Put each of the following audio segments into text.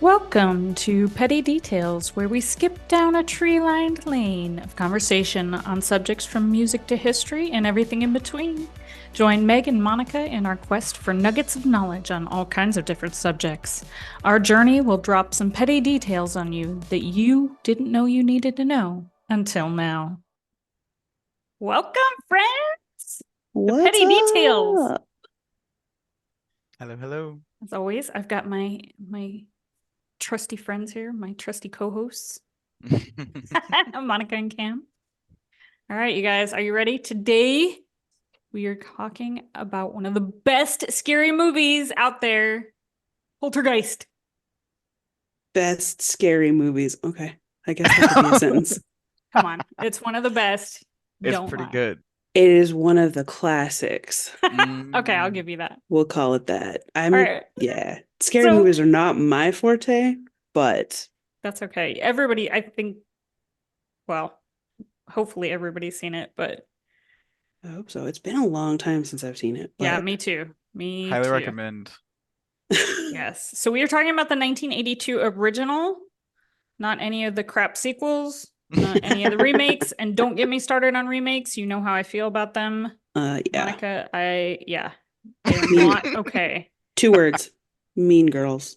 Welcome to Petty Details, where we skip down a tree-lined lane of conversation on subjects from music to history and everything in between. Join Meg and Monica in our quest for nuggets of knowledge on all kinds of different subjects. Our journey will drop some petty details on you that you didn't know you needed to know until now. Welcome, friends! What's Petty Details. up? Hello, hello. As always, I've got my trusty friends here, my trusty co-hosts, Monica and Cam. All right, you guys, are you ready? Today, we are talking about one of the best scary movies out there, Poltergeist. Best scary movies. Okay, I guess that could be a sentence. Come on, it's one of the best. It's Don't pretty lie. good. It is one of the classics. Okay, I'll give you that. We'll call it that. All right. Yeah. Scary movies are not my forte, but that's okay. Everybody, I think, well, hopefully everybody's seen it, but I hope so. It's been a long time since I've seen it. Yeah, me too. Highly recommend. Yes. So we are talking about the 1982 original, not any of the crap sequels, not any of the remakes, and don't get me started on remakes. You know how I feel about them. Yeah. Monica, they're not okay. 2 words. Mean Girls.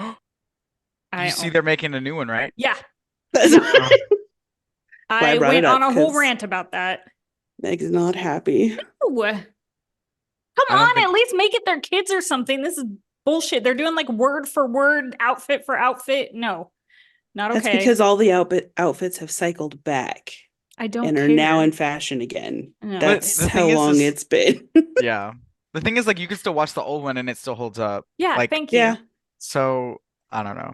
You see they're making a new one, right? Yeah. I went on a whole rant about that. Meg's not happy. No. Come on, at least make it their kids or something. This is bullshit. They're doing like word for word, outfit for outfit. No, not okay. That's because all the outfits have cycled back. I don't and are care. now in fashion again. No. That's how long it's been. Yeah. The thing is, like, you can still watch the old one and it still holds up. Yeah, like, thank you. Yeah. So, I don't know.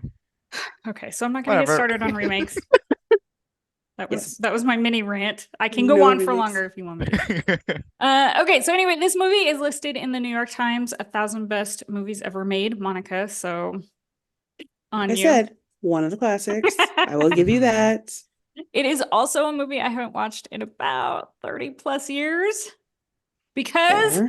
Okay, so I'm not going to get started on remakes. That was my mini rant. I can go on for longer if you want me to. Okay, so anyway, this movie is listed in the New York Times 1,000 best movies ever made, Monica. So I said one of the classics. I will give you that. It is also a movie I haven't watched in about 30 plus years because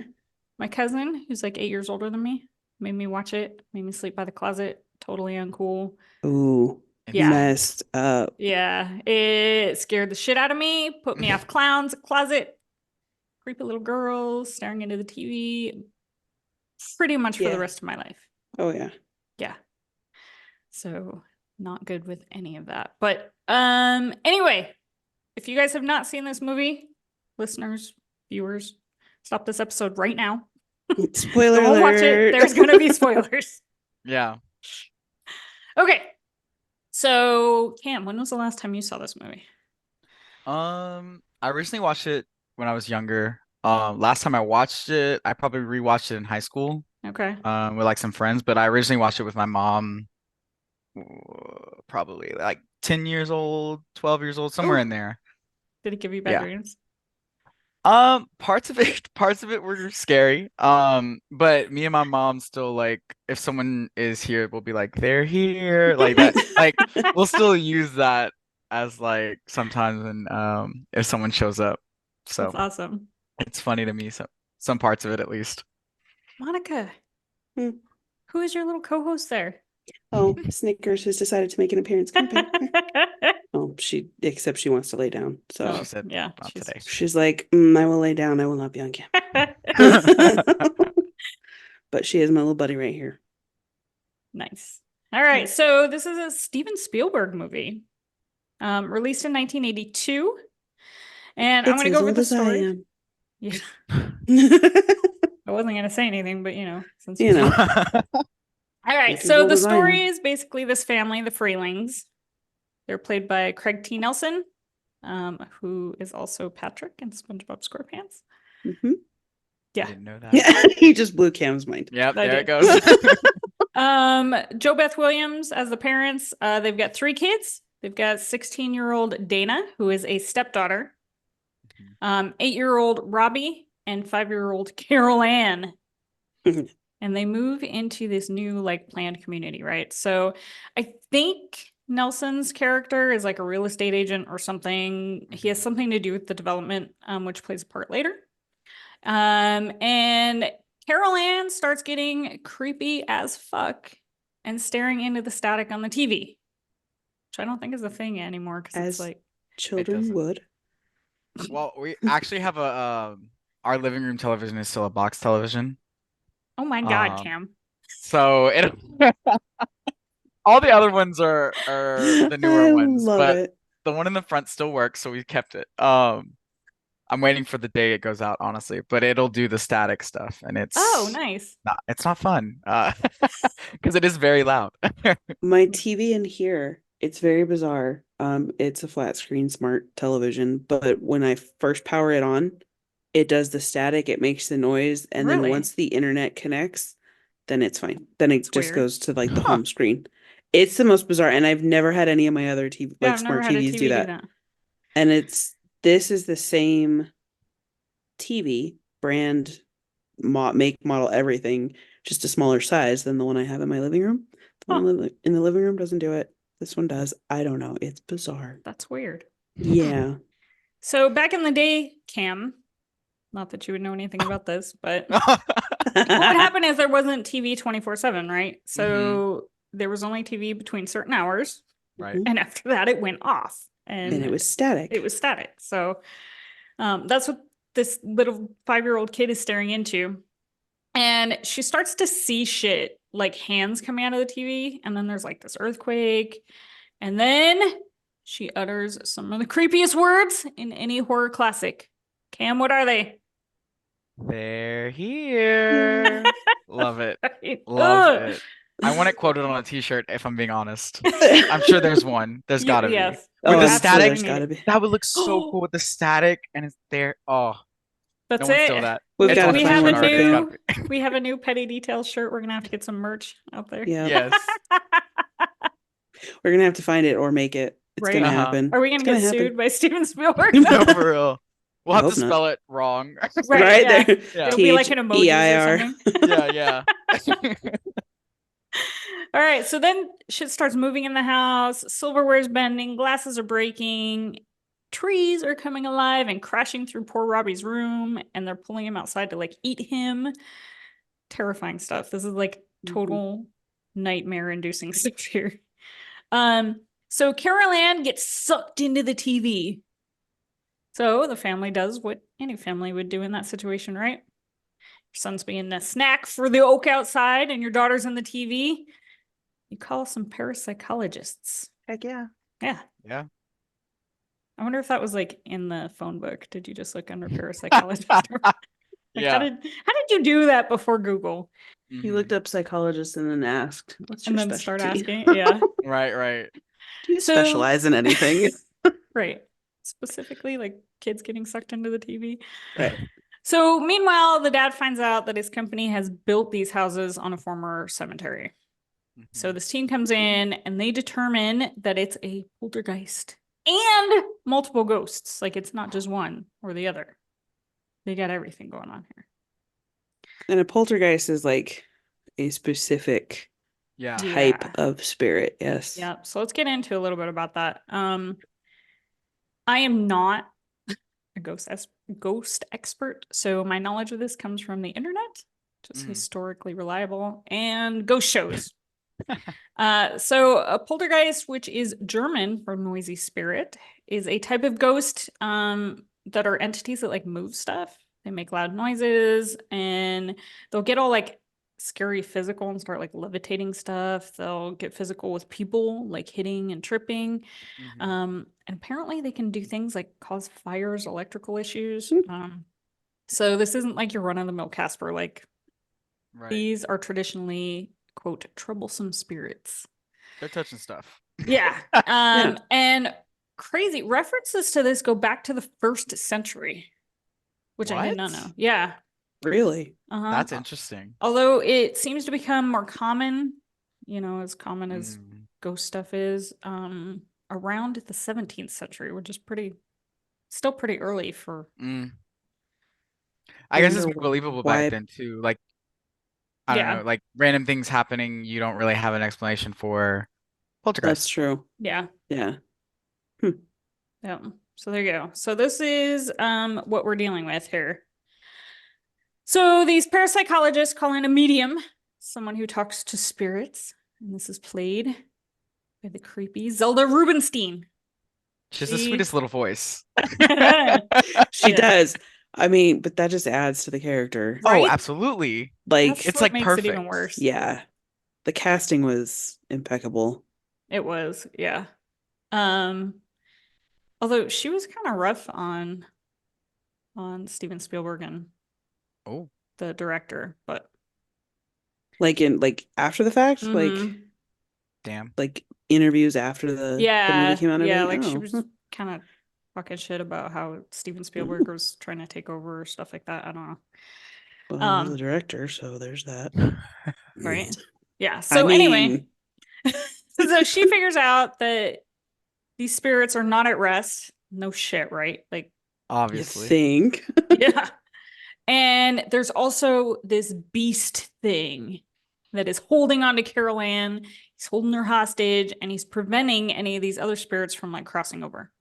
my cousin, who's like 8 years older than me, made me watch it, made me sleep by the closet. Totally uncool. Ooh. Yeah. Messed up. Yeah, it scared the shit out of me, put me off clowns, closet, creepy little girls staring into the TV pretty much for the rest of my life. Oh, yeah. Yeah. So not good with any of that. But anyway, if you guys have not seen this movie, listeners, viewers, stop this episode right now. Spoiler alert. Don't watch it. There's going to be spoilers. Yeah. Okay. So, Cam, when was the last time you saw this movie? I recently watched it when I was younger. Last time I watched it, I probably rewatched it in high school. Okay. With like some friends, but I originally watched it with my mom, probably like 10 years old, 12 years old, somewhere in there. Did it give you bad dreams? Parts of it were scary. But me and my mom still, like, if someone is here, we'll be like, they're here, like that. Like, we'll still use that as like sometimes when if someone shows up. So that's awesome. It's funny to me, some parts of it at least. Monica, who is your little co-host there? Oh, Snickers has decided to make an appearance. Oh, except she wants to lay down. So she said, yeah, today. She's like, I will lay down. I will not be on camera. But she is my little buddy right here. Nice. All right. So this is a Steven Spielberg movie, released in 1982. And I'm going to go over the story. Yeah. I wasn't going to say anything, but since you know. All right, so the story is basically this family, the Freelings. They're played by Craig T. Nelson, who is also Patrick in SpongeBob SquarePants. Mm-hmm. Yeah. I didn't know that. Yeah, he just blew Cam's mind. Yep, there it goes. Jo Beth Williams as the parents. They've got 3 kids. They've got 16-year-old Dana, who is a stepdaughter, 8-year-old Robbie, and 5-year-old Carol Ann. And they move into this new like planned community, right? So I think Nelson's character is like a real estate agent or something. He has something to do with the development, which plays a part later. And Carol Ann starts getting creepy as fuck and staring into the static on the TV, which I don't think is a thing anymore because it's As like children doesn't. would. Well, we actually have our living room television is still a box television. oh my God, Um, Cam. so it all the other ones are the newer I ones, love but it. the one in the front still works, so we kept it. I'm waiting for the day it goes out, honestly, but it'll do the static stuff, and Oh, nice. it's not fun, because it is very loud. My TV in here, it's very bizarre. It's a flat screen smart television, but when I first power it on, it does the static, it makes the noise, and then Really? once the internet connects, then it's fine. Then it That's just weird. goes to like the Huh. home screen. It's the most bizarre, and I've never had any of my other TV, Yeah, like I've never smart had a TVs TV do that. And this is the same TV brand, make, model, everything, just a smaller size than the one I have in my living room. The one in the living room doesn't do it. This one does. I don't know. It's bizarre. That's weird. Yeah. So back in the day, Cam, not that you would know anything about this, but what would happen is there wasn't TV 24/7, right? So there was only TV between certain hours, Right. and after that it went off, and And it was static. It was static. So that's what this little 5-year-old kid is staring into. And she starts to see shit, like hands coming out of the TV. And then there's like this earthquake. And then she utters some of the creepiest words in any horror classic. Cam, what are they? They're here. Love it. Ugh. It. I want it quoted on a t-shirt, if I'm being honest. I'm sure there's one. There's gotta be. Yes. With Oh, the I'm sure static, there's gotta be. that would look so cool with the static, and it's there. Oh, That's no one it. steal that. We've It's got on to we the find have a one t-shirt for already. It's new gotta be. we have a new Petty Details shirt. We're gonna have to get some merch out there. Yeah. Yes. We're gonna have to find it or make it. It's Right. gonna Uh-huh. happen. Are we gonna It's get happen. sued by Steven Spielberg? No, for real. We'll have Hope to not. spell it wrong. Right, yeah. there. Yeah. It'll be like an emojis or THEIR. something. Yeah. All right, so then shit starts moving in the house. Silverware's bending, glasses are breaking, trees are coming alive and crashing through poor Robbie's room, and they're pulling him outside to like eat him. Terrifying stuff. This is like total nightmare-inducing stuff here. So Carol Ann gets sucked into the TV. So the family does what any family would do in that situation, right? Your son's being a snack for the oak outside, and your daughter's in the TV. You call some parapsychologists. Heck yeah. Yeah. Yeah. I wonder if that was like in the phone book. Did you just look under parapsychologist? Like, Yeah. how did you do that before Google? You looked up psychologist and then asked, what's your And then start specialty? asking. Yeah. Right. Do you So- specialize in anything? Right. Specifically like kids getting sucked into the TV. Right. So meanwhile, the dad finds out that his company has built these houses on a former cemetery. So this team comes in and they determine that it's a poltergeist and multiple ghosts. Like it's not just one or the other. They got everything going on here. And a poltergeist is like a specific Yeah. type of spirit. Yes. Yeah. So let's get into a little bit about that. I am not a ghost expert, so my knowledge of this comes from the internet, just historically reliable, and ghost shows. So a poltergeist, which is German for noisy spirit, is a type of ghost that are entities that like move stuff. They make loud noises and they'll get all like scary physical and start like levitating stuff. They'll get physical with people, like hitting and tripping. And apparently they can do things like cause fires, electrical issues. So this isn't like your run-of-the-mill Casper. Like these are traditionally, quote, troublesome spirits. They're touching stuff. Yeah. And crazy references to this go back to the 1st century, which I did not know. Yeah. Really? That's interesting. Although it seems to become more common, as common as ghost stuff is, around the 17th century, which is still pretty early for. I guess it's believable back then too. Like, I don't know, like random things happening, you don't really have an explanation for poltergeist. That's true. Yeah. Yeah. Yeah. So there you go. So this is what we're dealing with here. So these parapsychologists call in a medium, someone who talks to spirits, And this is played by the creepy Zelda Rubinstein. She has the sweetest little voice. She Yeah. does. I mean, but that just adds to the character. Oh, Right? absolutely. Like, That's It's what like makes it even perfect. worse. yeah, the casting was impeccable. It was, yeah. Although she was kind of rough on Steven Spielberg and Oh, the director, but Like after the fact, Mhm. damn. like interviews after the movie yeah, came out. And yeah, everything. like she Oh, was huh. kind of talking shit about how Steven Spielberg was trying to take over or stuff like that. I don't know. Well, he was the director, so there's that. Right? Yeah. I So anyway, mean, so she figures out that these spirits are not at rest. No shit, right? Like, you Obviously. think? yeah. And there's also this beast thing that is holding on to Carol Ann. He's holding her hostage and he's preventing any of these other spirits from like crossing over.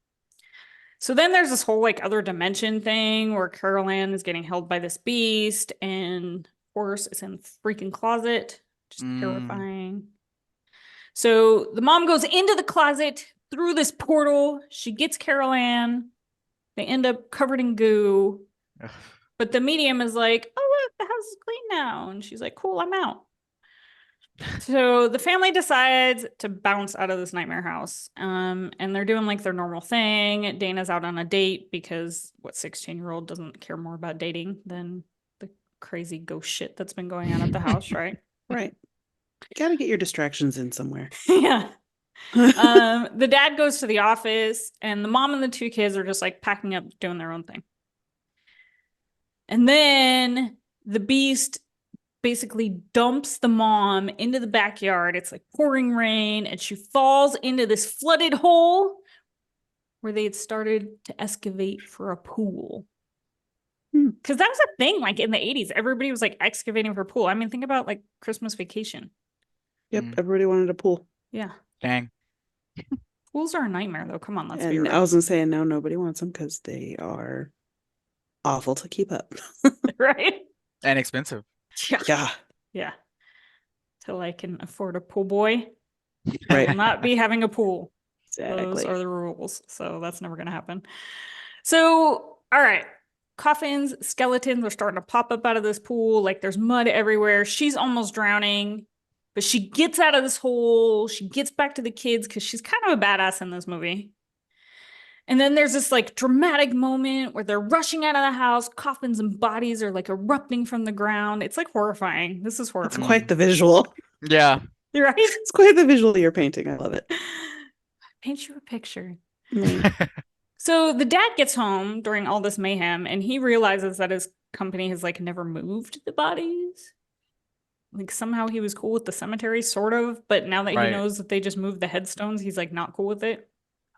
So then there's this whole like other dimension thing where Carol Ann is getting held by this beast and of course it's in the freaking closet. Just terrifying. So the mom goes into the closet through this portal. She gets Carol Ann. They end up covered in goo. Ugh. But the medium is like, oh, look, the house is clean now. And she's like, cool, I'm out. So the family decides to bounce out of this nightmare house. And they're doing like their normal thing. Dana's out on a date because what 16-year-old doesn't care more about dating than the crazy ghost shit that's been going on at the house, right? Right. Gotta get your distractions in somewhere. Yeah. The dad goes to the office and the mom and the two kids are just like packing up, doing their own thing. And then the beast basically dumps the mom into the backyard. It's like pouring rain, and she falls into this flooded hole where they had started to excavate for a pool. Because that was a thing, like in the 80s. Everybody was like excavating for a pool. I mean, think about like Christmas Vacation. Yep, everybody wanted a pool. Yeah. Dang. Pools are a nightmare, though. Come on, let's be And real. I was gonna say, now nobody wants them because they are awful to keep up. Right? And expensive. Yeah. Yeah, Yeah. Till I can afford a pool boy. I right. will not be having a pool. Those Exactly. are the rules. So that's never going to happen. So, all right. Coffins, skeletons are starting to pop up out of this pool. Like there's mud everywhere. She's almost drowning, but she gets out of this hole. She gets back to the kids because she's kind of a badass in this movie. And then there's this like dramatic moment where they're rushing out of the house. Coffins and bodies are like erupting from the ground. It's like horrifying. This is It's horrifying. quite the visual. Yeah. You're right. It's quite the visual you're painting. I love it. Paint you a picture. Mm. So the dad gets home during all this mayhem and he realizes that his company has like never moved the bodies. Like somehow he was cool with the cemetery, sort of, but now that he Right. knows that they just moved the headstones, he's like not cool with it.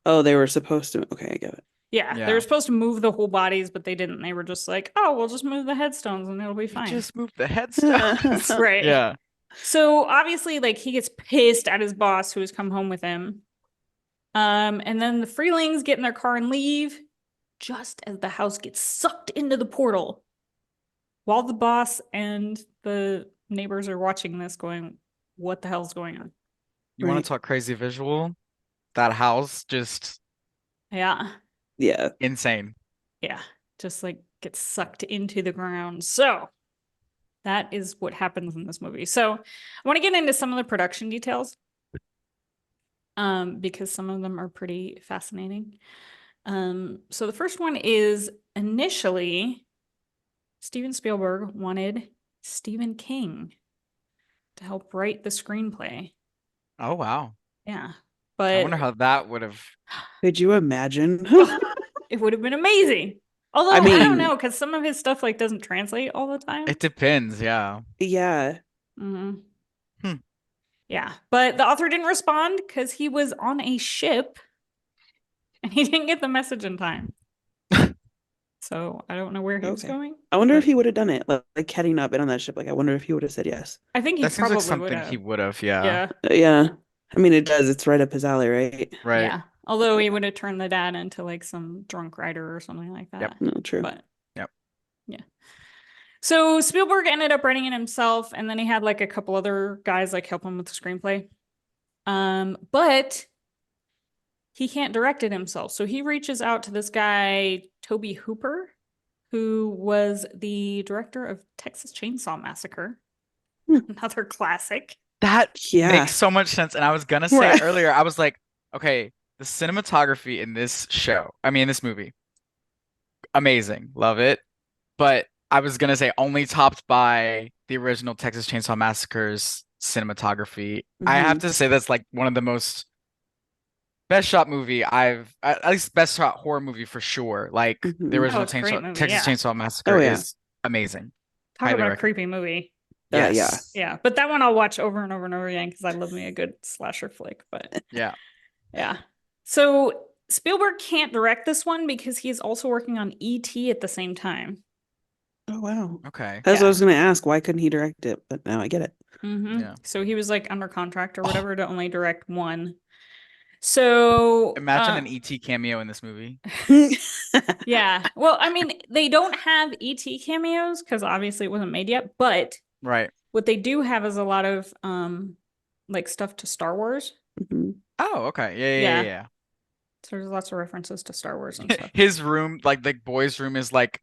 Oh, they were supposed to. Okay, I get it. Yeah, Yeah. they were supposed to move the whole bodies, but they didn't. They were just like, oh, we'll just move the headstones and it'll be fine. Just move the headstones. Right. Yeah. So obviously, like he gets pissed at his boss who has come home with him. And then the Freelings get in their car and leave just as the house gets sucked into the portal. While the boss and the neighbors are watching this going, what the hell's going on? You want Right. to talk crazy visual? That house just Yeah. Yeah. insane. Yeah. Just like gets sucked into the ground. So that is what happens in this movie. So I want to get into some of the production details. Because some of them are pretty fascinating. So the first one is initially Steven Spielberg wanted Stephen King to help write the screenplay. Oh wow. Yeah. I But wonder how that would have. Could you imagine? it would have been amazing. Although I I don't mean- know, because some of his stuff like doesn't translate all the time. It depends. Yeah. Yeah. Mhm. Hmm. Yeah, but the author didn't respond because he was on a ship and he didn't get the message in time. So I don't know where he was Okay. going. I wonder if but he would have done it. Like had he not been on that ship. Like I wonder if he would have said yes. I think he That seems probably like something would he have. would have. Yeah. Yeah, Yeah. I mean, it does. It's right up his alley, right? Right. yeah. Although he would have turned the dad into like some drunk writer or something like that. Yep. No, true. But Yep. yeah. So Spielberg ended up writing it himself, and then he had like a couple other guys like help him with the screenplay. But he can't direct it himself. So he reaches out to this guy, Toby Hooper, who was the director of Texas Chainsaw Massacre. Another classic. That Yeah. makes so much sense. And I was gonna say Right. earlier, I was like, okay, the cinematography in this this movie, amazing, love it. But I was gonna say only topped by the original Texas Chainsaw Massacre's cinematography. I have to say that's like one of the most best shot movie at least best shot horror movie for sure. Like the original it's a great movie, Texas yeah. Chainsaw Massacre is amazing. Talk Highly about a recommend. creepy movie. Yes. Yeah. But that one I'll watch over and over and over again because I love me a good slasher flick. But Yeah. yeah. So Spielberg can't direct this one because he's also working on E.T. at the same time. Oh wow. Okay. That's what I was gonna ask. Why couldn't he direct it? But now I get it. Yeah. So he was like under contract or whatever to only direct one. So imagine an ET cameo in this movie. Yeah. Well, I mean, they don't have ET cameos because obviously it wasn't made yet, but Right. what they do have is a lot of like stuff to Star Wars. Oh, okay. Yeah. So there's lots of references to Star Wars and stuff. His room, like the boys' room, is like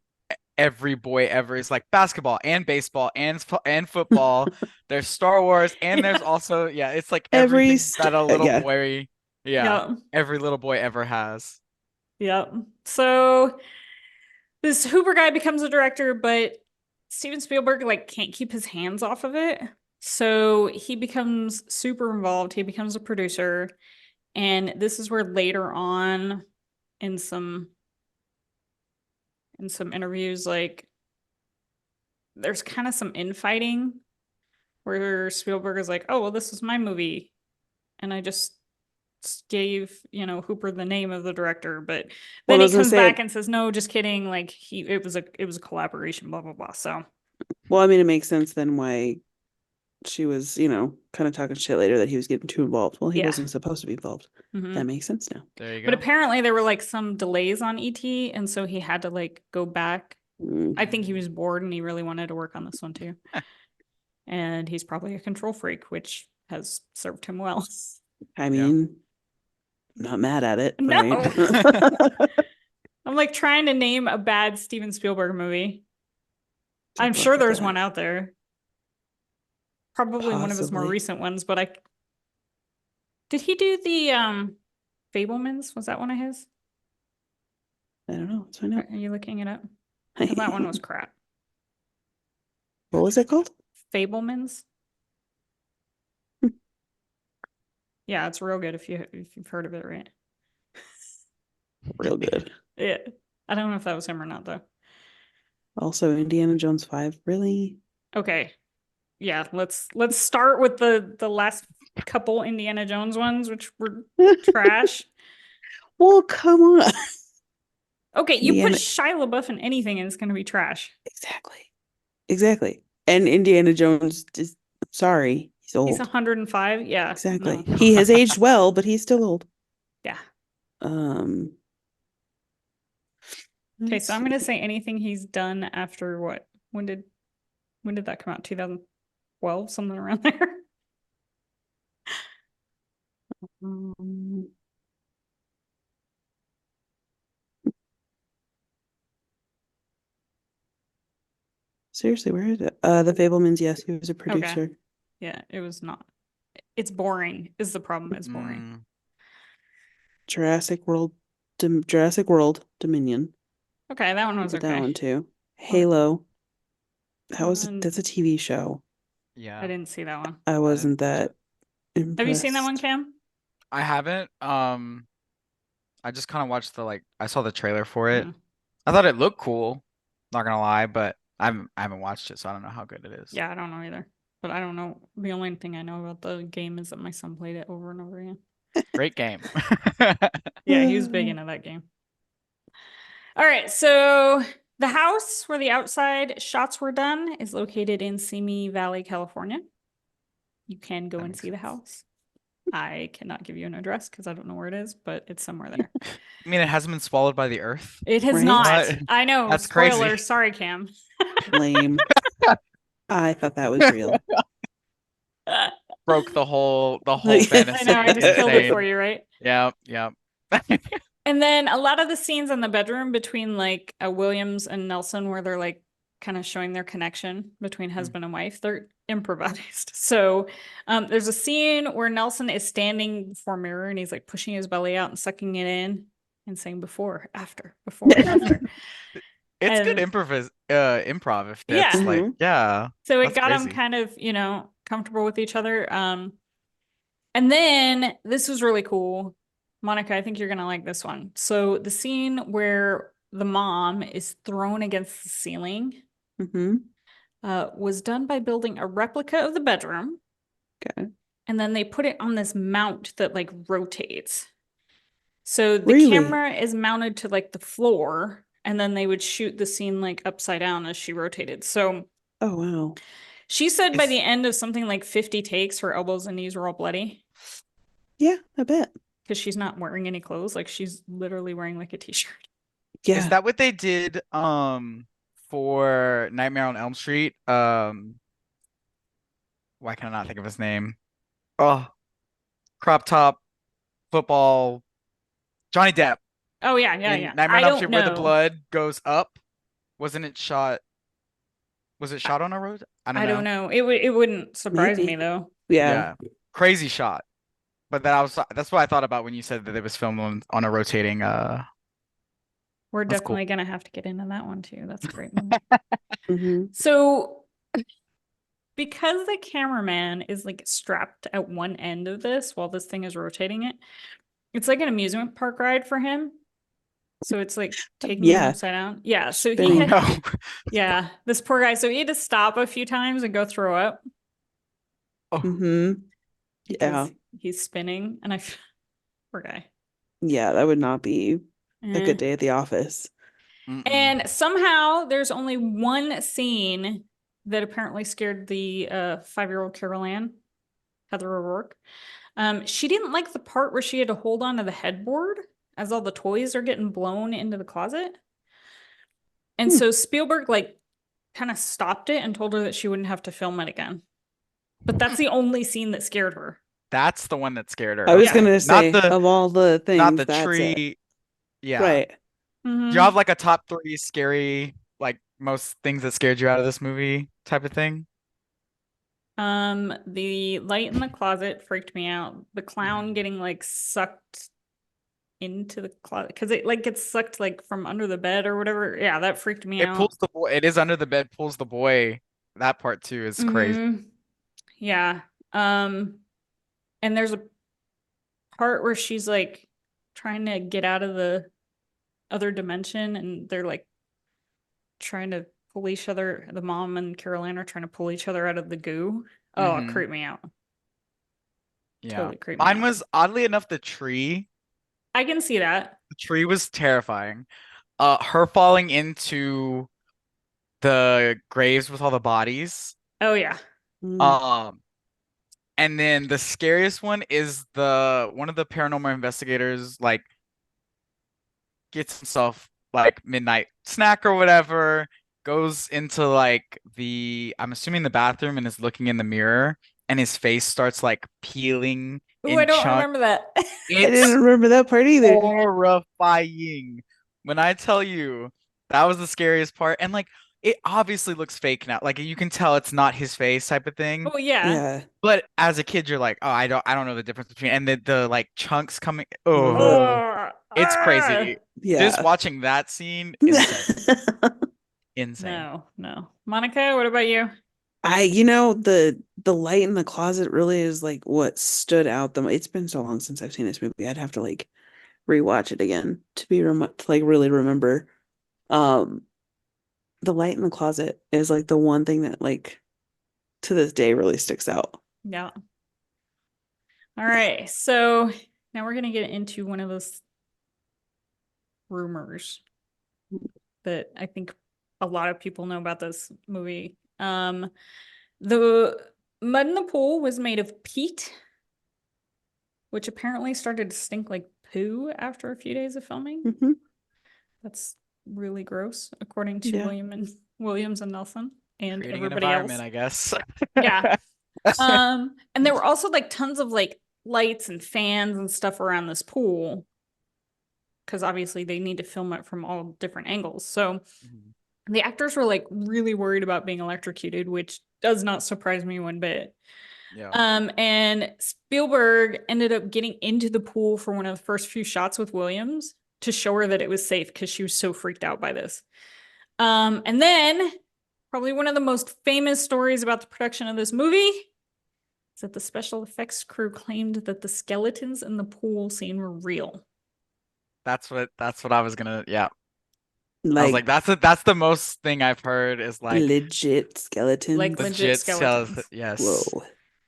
every boy ever is like basketball and baseball and football. There's Star Wars and there's also it's like everything that a little boy, every little boy ever has. Yep. So this Hooper guy becomes a director, but Steven Spielberg like can't keep his hands off of it. So he becomes super involved. He becomes a producer. And this is where later on in some interviews, like there's kind of some infighting where Spielberg is like, oh, well, this is my movie. And I just gave, Hooper the name of the director, but then he comes back and says, no, just kidding. Like it was a collaboration, blah, blah, blah. So, well, I mean, it makes sense then why she was, kind of talking shit later that he was getting too involved. Well, he wasn't supposed to be involved. That makes sense now. There you go. But apparently there were like some delays on ET, and so he had to like go back. I think he was bored and he really wanted to work on this one too. And he's probably a control freak, which has served him well. I mean, I'm not mad at it. No. Right? I'm like trying to name a bad Steven Spielberg movie. I'm sure there's one out there. Probably one of his more recent ones, but did he do the Fabelmans? Was that one of his? I don't know. Let's find out. Are you looking it up? Because that one was crap. What was it called? Fabelmans. Yeah, it's real good if you've heard of it, right? Real good. Yeah. I don't know if that was him or not though. Also, Indiana Jones 5. Really? Okay. Yeah, let's start with the last couple Indiana Jones ones, which were trash. Well, come on. Okay, you put Shia LaBeouf in anything and it's going to be trash. Exactly. And Indiana Jones is sorry, he's old. He's 105. Yeah. Exactly. No. He has aged well, but he's still old. Yeah. Okay, so I'm going to say anything he's done after what? When did that come out? 2012, something around there. Seriously, where is it? The Fabelmans, yes, he was a producer. Okay. Yeah, it was not. It's boring, is the problem. It's boring. Jurassic World Dominion. Okay, that one was okay. That one too. Halo. That's a TV show. Yeah. I didn't see that one. I wasn't that impressed. Have you seen that one, Cam? I haven't. I just kind of watched I saw the trailer for it. I thought it looked cool. Not gonna lie, but I haven't watched it, so I don't know how good it is. Yeah, I don't know either. But I don't know. The only thing I know about the game is that my son played it over and over again. Great game. Yeah, he was big into that game. All right, so the house where the outside shots were done is located in Simi Valley, California. You can go and see the house. I cannot give you an address because I don't know where it is, but it's somewhere there. I mean, it hasn't been swallowed by the earth. It has not. What? I know. That's Spoiler. crazy. Sorry, Cam. Lame. I thought that was real. broke the whole I fantasy. I know, I just killed it for Insane. you, right? Yeah, yeah. And then a lot of the scenes in the bedroom between like Williams and Nelson, where they're like kind of showing their connection between husband and wife, they're improvised. So there's a scene where Nelson is standing before a mirror and he's like pushing his belly out and sucking it in and saying before, after, before, after. It's good And improv if yeah. that's like, yeah. So it That's got them crazy. kind of, comfortable with each other. And then this was really cool. Monica, I think you're gonna like this one. So the scene where the mom is thrown against the ceiling Mm-hmm. was done by building a replica of the bedroom. Okay. And then they put it on this mount that like rotates. So the Really? camera is mounted to like the floor, and then they would shoot the scene like upside down as she rotated. So Oh, wow. she said by Is- the end of something like 50 takes, her elbows and knees were all bloody Yeah, I bet. because she's not wearing any clothes. Like she's literally wearing like a t-shirt. Yeah. Is that what they did for Nightmare on Elm Street? Why can I not think of his name? Oh, crop top, football, Johnny Depp Oh yeah, yeah, in yeah. Nightmare I on Elm don't Street where the know. blood goes up. Wasn't it shot? Was it shot on a road? I don't I don't know. know. It wouldn't surprise Maybe. me though. Yeah. Yeah, crazy shot. But that's what I thought about when you said that it was filmed on a rotating. We're That's cool. definitely gonna have to get into that one too. That's a great movie. Mm-hmm. So because the cameraman is like strapped at one end of this while this thing is rotating it, it's like an amusement park ride for him. So it's like taking him Yeah. upside down. Yeah. So he Spinning. had, No. yeah, this poor guy. So he had to stop a few times and go throw up Oh, Mm-hmm. Yeah. because he's spinning. And poor guy. Yeah, that would not be a Eh. good day at the office. mm-mm. And somehow there's only one scene that apparently scared the 5-year-old Carol Ann, Heather O'Rourke. She didn't like the part where she had to hold on to the headboard as all the toys are getting blown into the closet. And so Spielberg like kind of stopped it and told her that she wouldn't have to film it again. But that's the only scene that scared her. That's the one that scared her. I was Yeah. gonna say, Not the of all the things, not the that's it. tree. Yeah. Right. Mhm. Do you have like a top 3 scary, like most things that scared you out of this movie type of thing? The light in the closet freaked me out. The clown getting like sucked into the closet because it like gets sucked like from under the bed or whatever. Yeah, that freaked me It out. pulls the boy. It is under the bed, pulls the boy. That part too is crazy. Mhm. Yeah. And there's a part where she's like trying to get out of the other dimension and they're like trying to pull each other. The mom and Caroline are trying to pull each other out of the goo. Oh, it Mhm. creeped me out. Yeah. Totally creeped me Mine out. was oddly enough the tree. I can see that. The tree was terrifying. Her falling into the graves with all the bodies. Oh yeah. Mm. And then the scariest one is the one of the paranormal investigators like gets himself like midnight snack or whatever, goes into like I'm assuming the bathroom and is looking in the mirror and his face starts like peeling Ooh, in I don't chunks. remember that. I It's didn't remember that part either. horrifying. When I tell you that was the scariest part, and like it obviously looks fake now. Like you can tell it's not his face type of thing. Oh yeah. Yeah. But as a kid, you're like, oh, I don't know the difference between and the like chunks coming. Ugh. Oh, Oh, it's crazy. Just Yeah. watching that scene, insane. Insane. No. Monica, what about you? The light in the closet really is like what stood out the most. It's been so long since I've seen this movie. I'd have to like rewatch it again to to like really remember. Um, the light in the closet is like the one thing that like to this day really sticks out. Yeah. All right. So now we're gonna get into one of those rumors that I think a lot of people know about this movie. The mud in the pool was made of peat, which apparently started to stink like poo after a few days of filming. Mhm. That's really gross, according to Yeah. Williams and Nelson and Creating an everybody else. environment, I guess. Yeah. And there were also like tons of like lights and fans and stuff around this pool because obviously they need to film it from all different angles. So the actors were like really worried about being electrocuted, which does not surprise me one bit. Yeah. And Spielberg ended up getting into the pool for one of the first few shots with Williams to show her that it was safe because she was so freaked out by this. And then probably one of the most famous stories about the production of this movie is that the special effects crew claimed that the skeletons in the pool scene were real. That's what I was gonna, yeah. I was Like like, that's the most thing I've heard is like legit skeletons. Like legit skeletons. Yes. Whoa.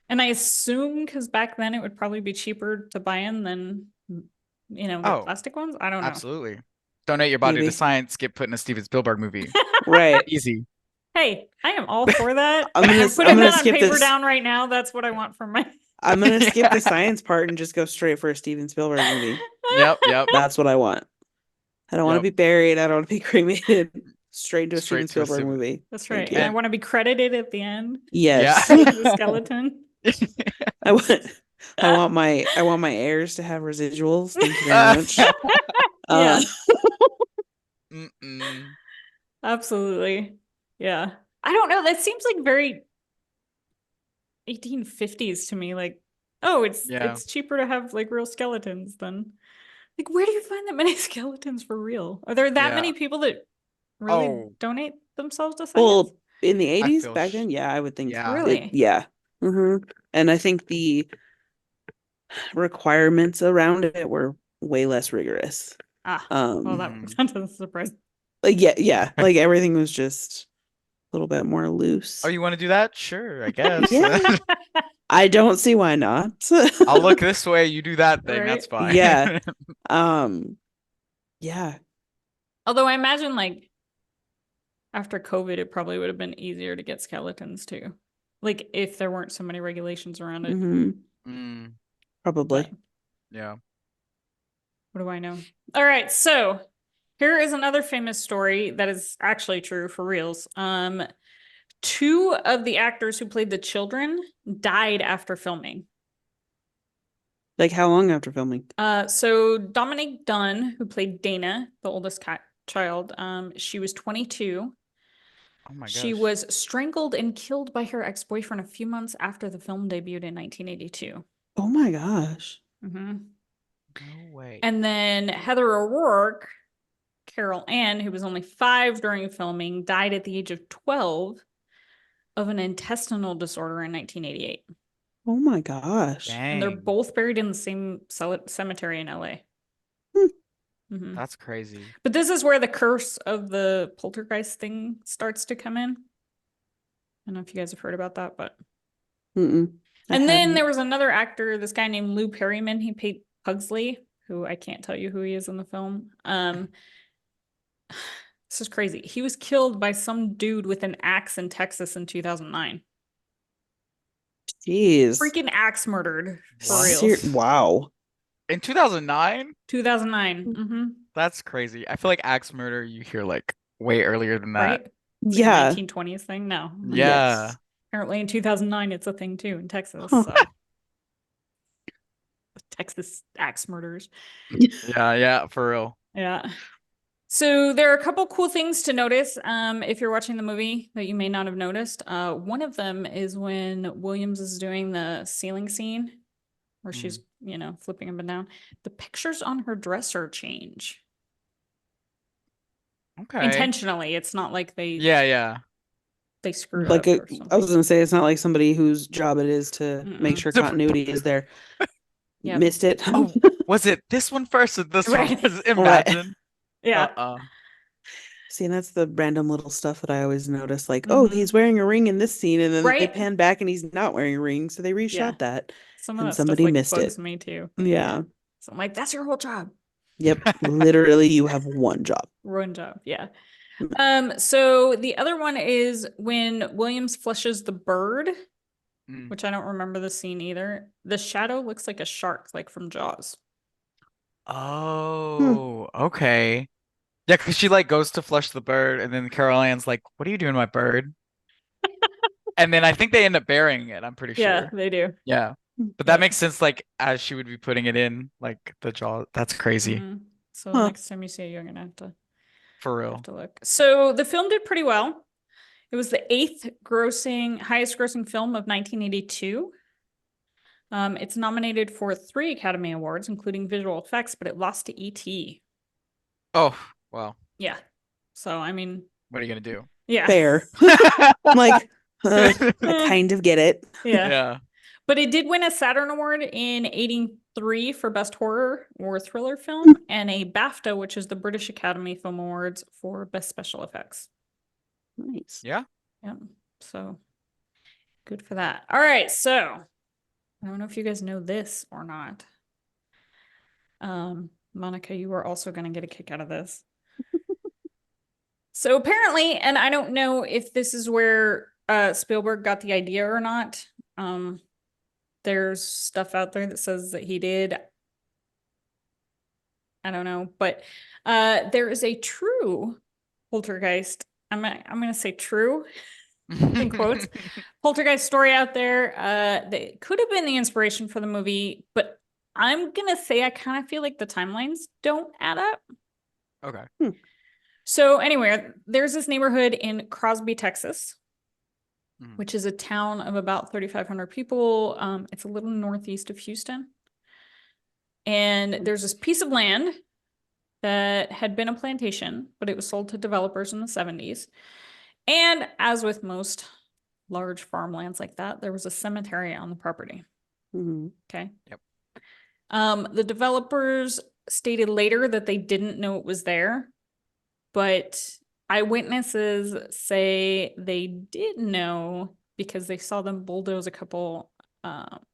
And I assume because back then it would probably be cheaper to buy in than, the plastic ones. I don't know. Absolutely. Donate your body Maybe. to science, get put in a Steven Spielberg movie. Right. Easy. Hey, I am all for that. I'm gonna putting that on skip paper this. down right now. That's what I want from my. I'm gonna skip the science part and just go straight for a Steven Spielberg movie. Yep. That's what I want. I don't want to be buried. I don't want to be cremated. Straight to a Steven Straight to a Spielberg movie. That's Thank right. you. And I want to be credited at the end. Yes. Yeah. The skeleton. I want my heirs to have residuals. Thank you very much. Yeah. Mm-mm. Absolutely. Yeah. I don't know. That seems like very 1850s to me. Like, oh, it's cheaper to have like real skeletons than like where do you find that many skeletons for real? Are there that many people that really donate themselves to science? Well, in the 80s, feel back then, yeah, I would think. Yeah. Really? Yeah. And I think the requirements around it were way less rigorous. Well, that doesn't surprise me. Like yeah. Like everything was just a little bit more loose. Oh, you want to do that? Sure, I guess. Yeah. I don't see why not. I'll look this way, you do that thing, that's fine. Yeah. Yeah. Although I imagine like after COVID, it probably would have been easier to get skeletons too. Like if there weren't so many regulations around it. Probably. But yeah. what do I know? All right, so here is another famous story that is actually true for reals. Two of the actors who played the children died after filming. Like how long after filming? So Dominique Dunn, who played Dana, the oldest child, she was 22. Oh my gosh. She was strangled and killed by her ex-boyfriend a few months after the film debuted in 1982. Oh my gosh. No way. And then Heather O'Rourke, Carol Ann, who was only 5 during filming, died at the age of 12 of an intestinal disorder in 1988. Oh my gosh. Dang. And they're both buried in the same cemetery in LA. That's crazy. But this is where the curse of the Poltergeist thing starts to come in. I don't know if you guys have heard about that, but. And then there was another actor, this guy named Lou Perryman. He played Pugsley, who I can't tell you who he is in the film. This is crazy. He was killed by some dude with an axe in Texas in 2009. Jeez. Freaking axe murdered. For real. Wow. In 2009? 2009. That's crazy. I feel like axe murder you hear like way earlier than that. Right? Like yeah. 1920s thing? No. Yeah. Yes. Apparently in 2009 it's a thing too in Texas. Huh. So. Texas axe murders. Yeah, for real. Yeah. So there are a couple cool things to notice if you're watching the movie that you may not have noticed. One of them is when Williams is doing the ceiling scene where she's, flipping up and down. The pictures on her dresser change. Okay. Intentionally. It's not like they they screwed like up. I was gonna say it's not like somebody whose job it is to make sure continuity is there. Yep. Missed it. Oh, was it this one first or this one? Imagine. Right. Yeah. See, and that's the random little stuff that I always notice. Like, oh, he's wearing a ring in this scene, and then they pan back and he's not wearing a ring, so they reshot that. Some of that somebody stuff, missed bugs it. Me too. Yeah. So I'm like, that's your whole job. Yep. Literally, you have one job. One job. Yeah. So the other one is when Williams flushes the bird, which I don't remember the scene either. The shadow looks like a shark, like from Jaws. Oh, okay. Yeah, because she like goes to flush the bird, and then Carol Ann's like, "What are you doing, my bird?" And then I think they end up burying it, I'm pretty Yeah, sure. they do. Yeah. But Yeah. that makes sense, like, as she would be putting it in, like, the jaw. That's crazy. So Huh. next time you see it, you're gonna have to For real. look. So the film did pretty well. It was the highest grossing film of 1982. It's nominated for 3 Academy Awards, including visual effects, but it lost to E.T. Oh, well, Yeah. So, I mean, what are you gonna do? yeah. Fair. I'm like, I kind of get it. Yeah. Yeah. But it did win a Saturn Award in 83 for Best Horror or Thriller Film, and a BAFTA, which is the British Academy Film Awards, for Best Special Effects. Nice. Yeah. Yeah. So good for that. All right. So I don't know if you guys know this or not. Monica, you are also going to get a kick out of this. So apparently, and I don't know if this is where Spielberg got the idea or not. There's stuff out there that says that he did. I don't know, but there is a true Poltergeist. I'm gonna say true in quotes. Poltergeist story out there that could have been the inspiration for the movie, but I'm gonna say I kind of feel like the timelines don't add up. Okay. So anyway, there's this neighborhood in Crosby, Texas, which is a town of about 3,500 people. It's a little northeast of Houston. And there's this piece of land that had been a plantation, but it was sold to developers in the 70s. And as with most large farmlands like that, there was a cemetery on the property. Okay. Yep. The developers stated later that they didn't know it was there, but eyewitnesses say they did know because they saw them bulldoze a couple,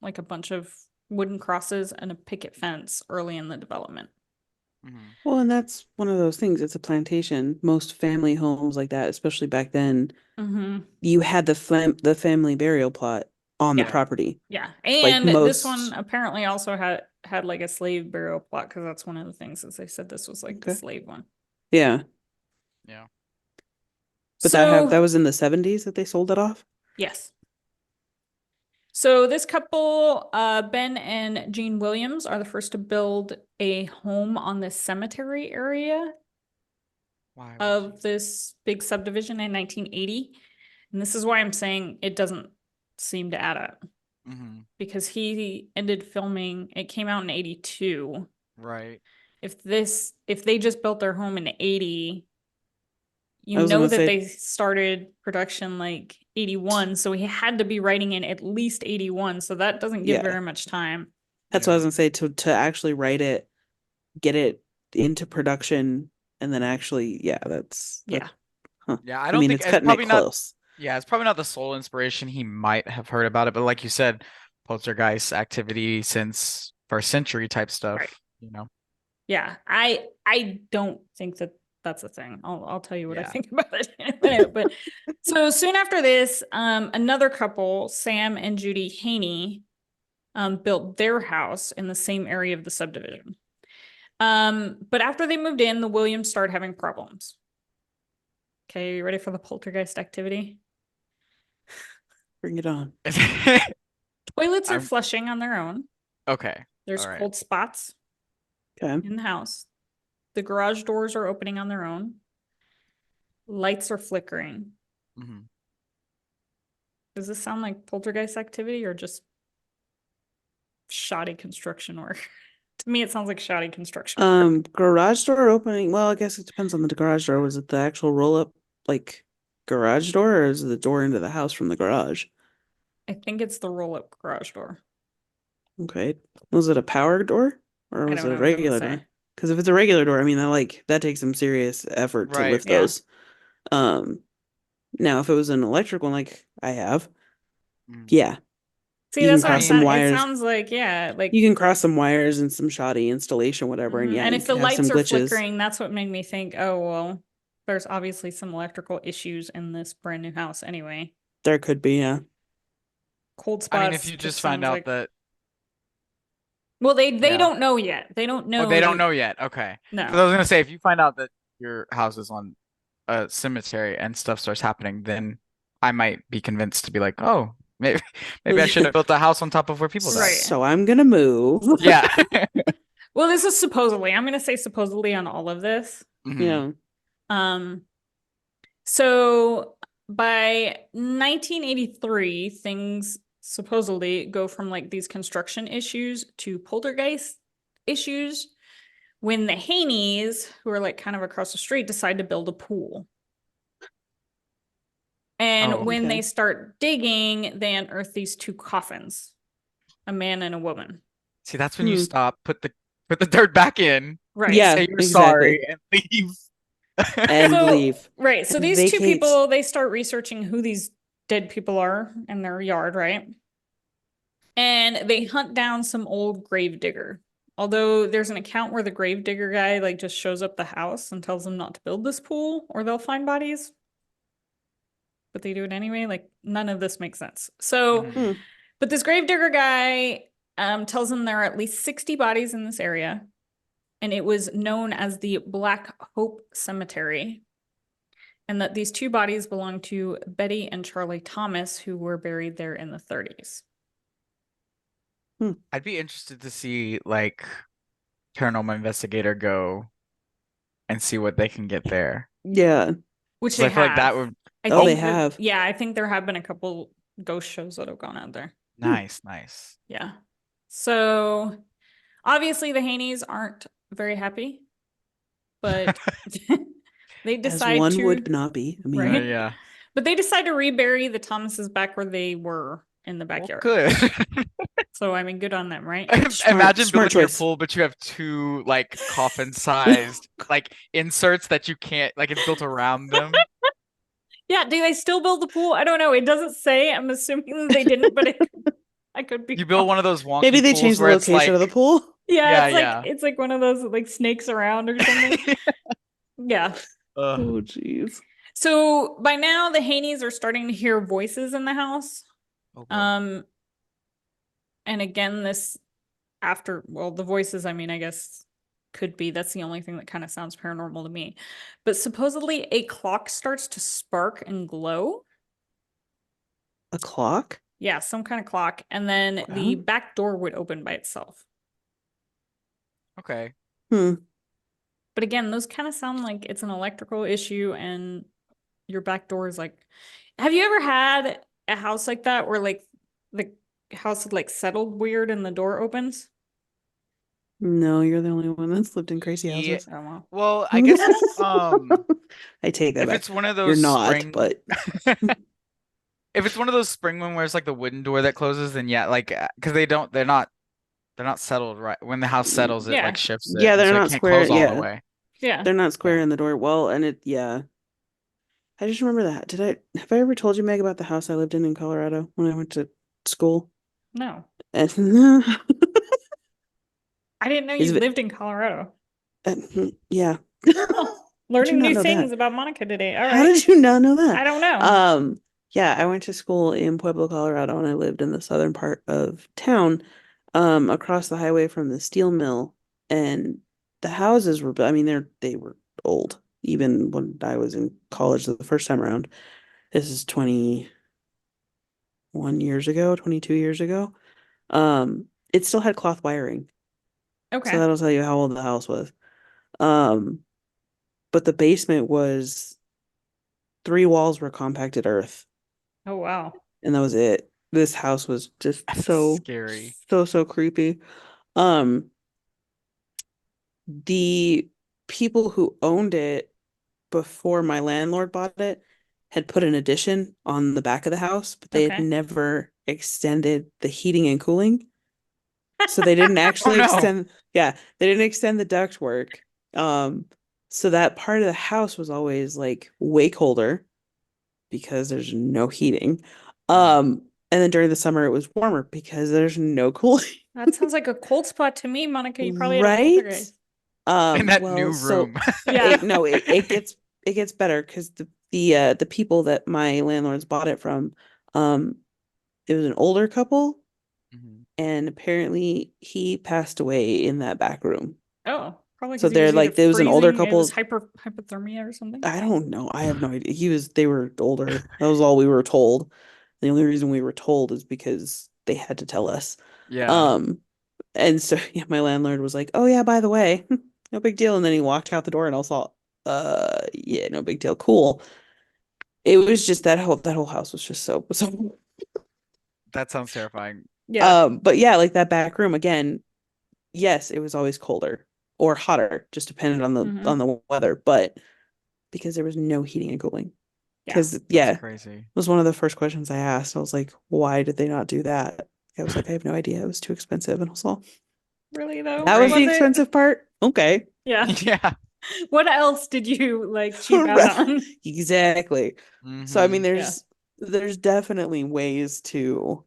like a bunch of wooden crosses and a picket fence early in the development. Well, and that's one of those things. It's a plantation. Most family homes like that, especially back then, you had the family burial plot on the property. Yeah, Like and this most... one apparently also had like a slave burial plot because that's one of the things that they said this was like the slave one. Yeah. Yeah. But that was in the 70s that they sold it off? Yes. So this couple, Ben and Jean Williams, are the first to build a home on this cemetery area of this big subdivision in 1980. And this is why I'm saying it doesn't seem to add up. Because he ended filming, it came out in 82. Right. If they just built their home in 80, you know that they started production like 81, so he had to be writing in at least 81, so that doesn't give very much time. That's what I was gonna say, to actually write it, get it into production, and then actually, that's yeah. Yeah, I don't think it's cutting it close. Yeah, it's probably not the sole inspiration. He might have heard about it, but like you said, Poltergeist activity since first century type stuff, you know. Yeah, I don't think that that's a thing. I'll tell you what I think about it in a minute. But so soon after this, another couple, Sam and Judy Haney, built their house in the same area of the subdivision. But after they moved in, the Williams started having problems. Okay, you ready for the poltergeist activity? Bring it on. Toilets are flushing on their own. Okay. There's cold spots in the house. The garage doors are opening on their own. Lights are flickering. Does this sound like poltergeist activity or just shoddy construction work? To me, it sounds like shoddy construction work. Garage door opening. Well, I guess it depends on the garage door. Was it the actual roll-up, like, garage door, or is it the door into the house from the garage? I think it's the roll-up garage door. Okay. Was it a power door, or was it a regular door? Because if it's a regular door, I mean, that takes some serious effort to lift those. Now, if it was an electric one, like I have, See, that's what I'm saying. It sounds like, like you can cross some wires and some shoddy installation, whatever, and and you if the can have some lights are glitches. flickering, that's what made me think, oh well, there's obviously some electrical issues in this brand new house anyway. There could be, yeah. Cold spots. I mean, if you just find out that. Well, they don't know yet. They don't know. Oh, they don't know yet. Okay. No. Because I was gonna say, if you find out that your house is on a cemetery and stuff starts happening, then I might be convinced to be like, oh, maybe I should have built a house on top of where people died. Right. So I'm gonna move. Yeah. Well, this is supposedly. I'm going to say supposedly on all of this. Mhm. Yeah. So by 1983, things supposedly go from like these construction issues to poltergeist issues when the Haneys, who are like kind of across the street, decide to build a pool. And Oh, when okay. they start digging, they unearth these two coffins, a man and a woman. See, that's when you Hmm. stop, put the dirt back in, Right. Yeah, say you're exactly. sorry, and leave. And So, leave. right. So And these two vacate. people, they start researching who these dead people are in their yard, right? And they hunt down some old grave digger. Although there's an account where the grave digger guy like just shows up the house and tells them not to build this pool or they'll find bodies. But they do it anyway. Like none of this makes sense. So, Mhm. but this grave digger guy tells them there are at least 60 bodies in this area. And it was known as the Black Hope Cemetery. And that these two bodies belong to Betty and Charlie Thomas, who were buried there in the 30s. I'd be interested to see like paranormal investigator go and see what they can get there. Yeah. Which 'Cause they I feel like that have. would I Oh, they think that- have. Yeah, I think there have been a couple ghost shows that have gone out there. nice. Yeah. So obviously the Haneys aren't very happy, but they As decide one to would not be. I mean, Right. Yeah. But they decide to rebury the Thomases back where they were in the Well, backyard. good. So I mean, good on them, right? Imagine smart building your choice. pool, but you have two like coffin-sized like inserts that you can't like it's built around them. Yeah, do they still build the pool? I don't know. It doesn't say. I'm assuming that they didn't, but I could be You build wrong. one of those wonky maybe they pools changed the where it's location of the like pool. Yeah, Yeah, it's like one of those that, like snakes around or something. Yeah. Ugh. Oh, jeez. So by now the Haneys are starting to hear voices in the house. Oh, boy. And again, this after the voices, I mean, I guess could be that's the only thing that kind of sounds paranormal to me. But supposedly a clock starts to spark and glow. A clock? Yeah, some kind of clock. And then the Wow. back door would open by itself. Okay. Hmm. But again, those kind of sound like it's an electrical issue and your back door is like, have you ever had a house like that where like the house had like settled weird and the door opens? No, you're the only one that's lived in crazy Yeah. houses. Oh, well. Well, I guess I take that if back. it's one of You're those not, spring but if it's one of those spring one where it's like the wooden door that closes, then yeah, like because they're not settled right. When the house settles, it Yeah. like shifts it, yeah, and they're so it not can't square. close all the Yeah, way. Yeah. they're not square Yeah. in the door. Well, and I just remember that. Have I ever told you, Meg, about the house I lived in Colorado when I went to school? No. And I didn't know Is you it- lived in Colorado. yeah. Learning not new know things that? about Monica today. All How right. did you not know that? I don't know. Yeah, I went to school in Pueblo, Colorado, and I lived in the southern part of town, across the highway from the steel mill. And the houses were, I mean, they were old, even when I was in college the first time around. This is 21 years ago, 22 years ago. It still had cloth wiring, so Okay. that'll tell you how old the house was. But the basement was 3 walls were compacted earth. Oh, wow. And that was it. This house was just That's so scary. so creepy. The people who owned it before my landlord bought it had put an addition on the back of the house, but they had Okay. never extended the heating and cooling. So they didn't actually no. extend, yeah, they didn't extend the ductwork. So that part of the house was always like way colder because there's no heating. And then during the summer it was warmer because there's no cooling. That sounds like a cold spot to me, Monica. You probably had a Right? poltergeist. In that Well, new so room. Yeah. it gets better because the people that my landlords bought it from, it was an older couple, Mhm. and apparently he passed away in that back room. Oh. Probably So because he was they're either there was an older freezing, it was couple. hypothermia or something. I don't know. I have no idea. They were older. That was all we were told. The only reason we were told is because they had to tell us. Yeah. And so yeah, my landlord was like, "Oh yeah, by the way, no big deal." And then he walked out the door and I was all, yeah, no big deal. Cool. It was just that whole house was just so That sounds terrifying. Yeah. but yeah, like that back room again, yes, it was always colder or hotter, just depended on the weather, but because there was no heating and cooling. Because That's crazy. it was one of the first questions I asked. I was like, why did they not do that? I was like, I have no idea. It was too expensive. And I was all, Really though? that was the it? expensive part? Okay. Yeah. Yeah. What else did you like cheap out on? Exactly. So I mean, Mhm. there's definitely ways to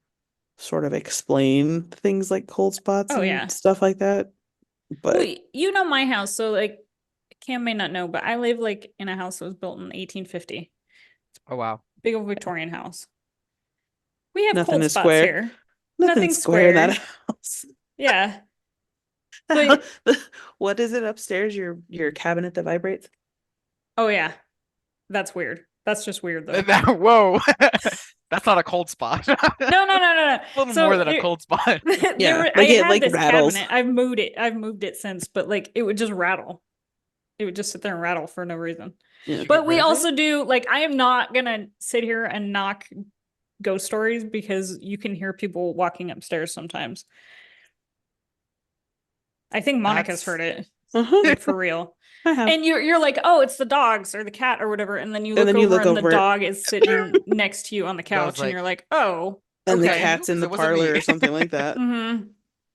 sort of explain things like cold spots Oh, and yeah. stuff like that. But Well, you know my house, so like Cam may not know, but I live like in a house that was built in 1850. Oh wow. Big old Victorian house. We have nothing cold is spots square. here. Nothing's square in that house. Yeah. But What is it upstairs? Your cabinet that vibrates? oh yeah. That's weird. That's just weird though. Whoa. That's not a cold spot. No. A little more than a cold spot. Yeah, I like it had like this rattles. cabinet. I've moved it since, but like it would just rattle. It would just sit there and rattle for no reason. Yeah. But we also do like I am not gonna sit here and knock ghost stories because you can hear people walking upstairs sometimes. I think Monica's heard it. Like for real. I have. And you're like, oh, it's the dogs or the cat or whatever, and then you And look then you over look and the over- dog is sitting next to you on the couch, and like- you're like, oh, And the okay. cat's in the It wasn't parlor me. or something like that. Mm-hmm.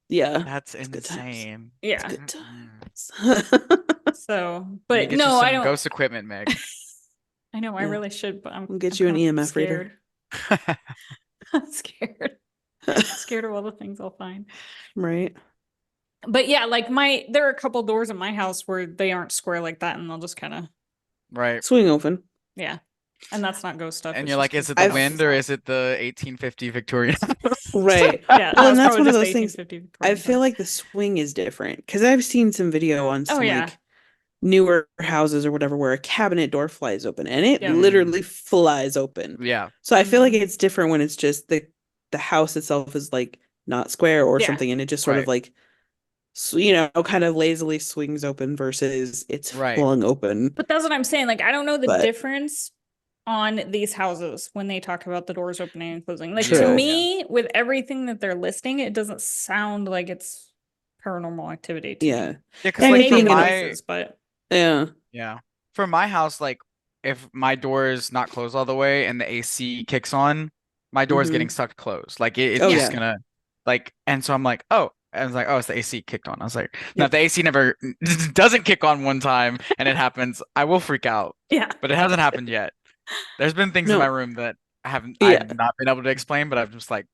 Yeah. That's It's good times. insane. Yeah. Good times. So, Let me but get no, you some I don't. ghost equipment, Meg. I know I Yeah. really should, but We'll get I'm you an constantly EMF reader. scared. I'm scared. Scared of all the things I'll find. Right. But yeah, like there are a couple doors in my house where they aren't square like that, and they'll just kind of Right. Swing open. yeah, and that's not ghost stuff. And it's you're just like, is because it the I've- wind or is it the 1850 Victorian? Right. yeah, Well, that was and that's probably one of just those things. 1850 I Victorian feel house. like the swing is different because I've seen some video on Oh some yeah, like newer houses or whatever where a cabinet door flies open and it Yeah. literally flies open. Yeah. So I feel like Mhm. it's different when it's just the house itself is like not square or Yeah. something and it just sort of Right. like kind of lazily swings open versus it's Right. flung open. but that's what I'm saying. Like I don't know the But- difference on these houses when they talk about the doors opening and closing. Like to True. me, with everything that they're listing, it doesn't sound like it's paranormal activity to Yeah. me. Yeah, because Yeah, like Maybe for thinking of- noises, but Yeah. yeah, for my house, like if my door is not closed all the way and the AC kicks on, my door is Mhm. getting sucked closed. Like it's Oh, just yeah. gonna like, and so I'm like, oh, I was like, oh, it's the AC kicked on. I was like, now Yep. if the AC never doesn't kick on one time and it happens, I will freak out. yeah. But it hasn't happened yet. There's been things in No. my room that I've Yeah. not been able to explain, but I'm just like,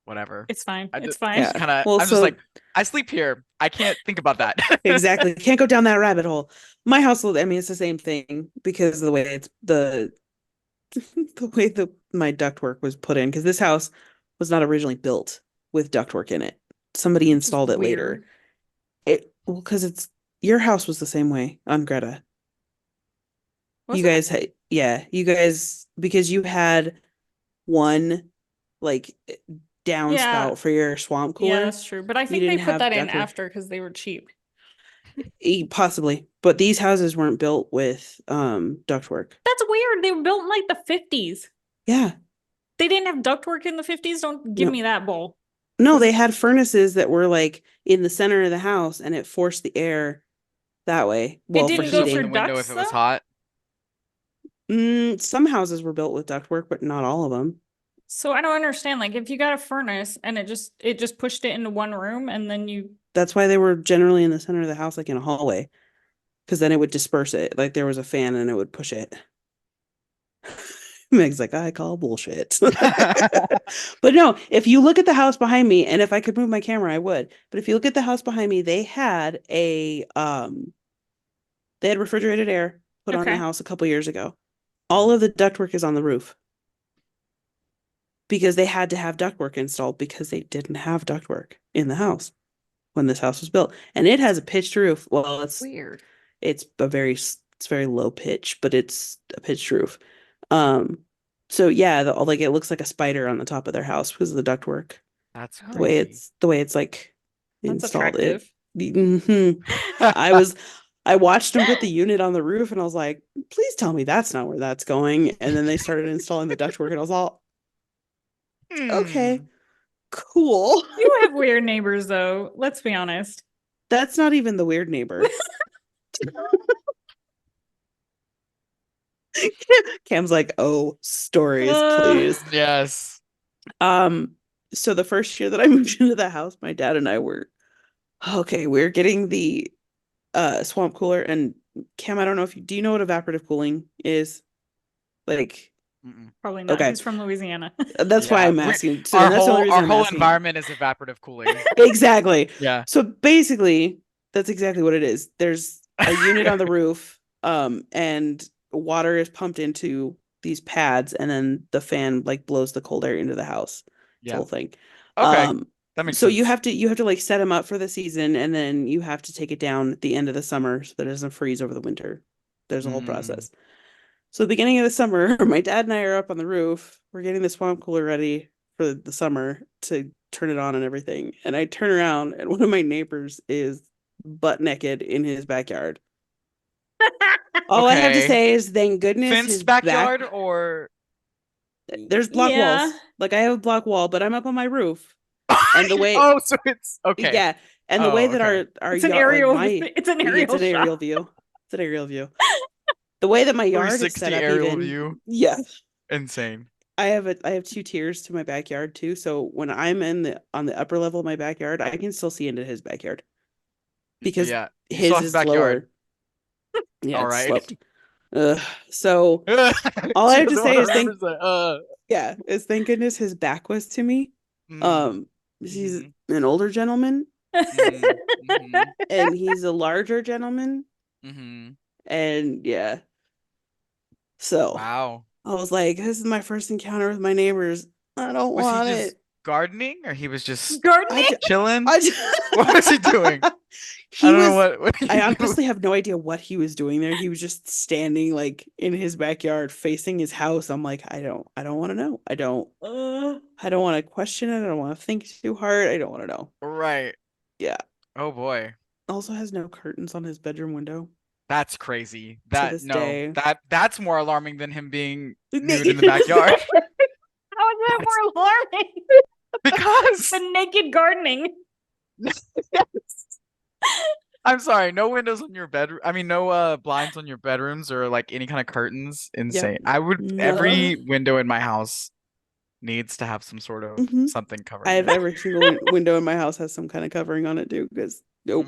whatever. It's fine. I It's just- fine. Yeah. Kind of, Well, I'm so- just like, I sleep here. I can't think about that. Exactly. Can't go down that rabbit hole. My household, I mean, it's the same thing because of the way it's the way my ductwork was put in. Because this house was not originally built with ductwork in it. Somebody Which is installed it later. weird. Because your house was the same way on Greta. Was You it? guys had, yeah, you guys, because you had one like downspout Yeah. for your swamp Yeah, cooler. that's true. But I think they didn't put have that in ductwork. after because they were cheap. Possibly, but these houses weren't built with ductwork. That's weird. They were built in like the 50s. Yeah. They didn't have ductwork in the 50s. Don't give No. me that bull. No, they had furnaces that were like in the center of the house and it forced the air that way. Well, for didn't Just go open for the heating. window ducts, if it was though? hot. Some houses were built with ductwork, but not all of them. So I don't understand. Like if you got a furnace and it just pushed it into one room and then you That's why they were generally in the center of the house, like in a hallway, because then it would disperse it. Like there was a fan and it would push it. Meg's like, I call bullshit. But no, if you look at the house behind me, and if I could move my camera, I would. But if you look at the house behind me, they had refrigerated air put on the Okay. house a couple years ago. All of the ductwork is on the roof. Because they had to have ductwork installed because they didn't have ductwork in the house. when this house was built, and it has a pitched roof. Well, Weird. it's very low pitch, but it's a pitched roof. So yeah, like it looks like a spider on the top of their house because of the ductwork. That's Oh. The way it's like That's installed. attractive. I watched them put the unit on the roof, and I was like, please tell me that's not where that's going. And then they started installing the ductwork, and I was all, okay, cool. You have weird neighbors, though. Let's be honest. That's not even the weird neighbor. Cam's like, oh, stories, please. Yes. So the first year that I moved into the house, my dad and I were, okay, we're getting the swamp cooler. And Cam, I don't know if do you know what evaporative cooling is? Like, probably not. Okay. He's from Louisiana. That's why I'm asking. So our that's the only reason our I'm whole asking. environment is evaporative cooling. Exactly. Yeah. So basically, that's exactly what it is. There's a unit on the roof, and water is pumped into these pads, and then the fan like blows the cold air into the house. The whole thing. Okay. That makes so sense. you have to like set them up for the season, and then you have to take it down at the end of the summer so that it doesn't freeze over the winter. There's a whole process. So the beginning of the summer, my dad and I are up on the roof. We're getting the swamp cooler ready for the summer to turn it on and everything. And I turn around, and one of my neighbors is butt naked in his backyard. All I have to say is thank goodness fenced his backyard or there's block walls. Like I have a block wall, but I'm up on my roof. And the way oh, so it's okay. Yeah. And the way that our it's an yard, aerial like it's an aerial view. It's an aerial view. The way that my yard is set up aerial view. Yeah. Insane. I have 2 tiers to my backyard too. So when I'm on the upper level of my backyard, I can still see into his backyard. Because his is lower. Yeah, all it's right. sloped. So all I have to say is thank goodness his back was to me. He's an older gentleman. And he's a larger gentleman. And yeah. So wow. I was like, this is my first encounter with my neighbors. I don't want it. Gardening, or he was just gardening, chilling? What was he doing? I don't know what I honestly have no idea what he was doing there. He was just standing like in his backyard facing his house. I'm like, I don't want to know. I don't want to question it. I don't want to think too hard. I don't want to know. Right. Yeah. Oh boy. Also has no curtains on his bedroom window. That's crazy. Day. That's more alarming than him being nude in the backyard. How is that more alarming? Because the naked gardening. I'm sorry, no windows on your bedroom. I mean, no blinds on your bedrooms or like any kind of curtains. Insane. I would every window in my house needs to have some sort of something covering. I have every single window in my house has some kind of covering on it too. Because Oh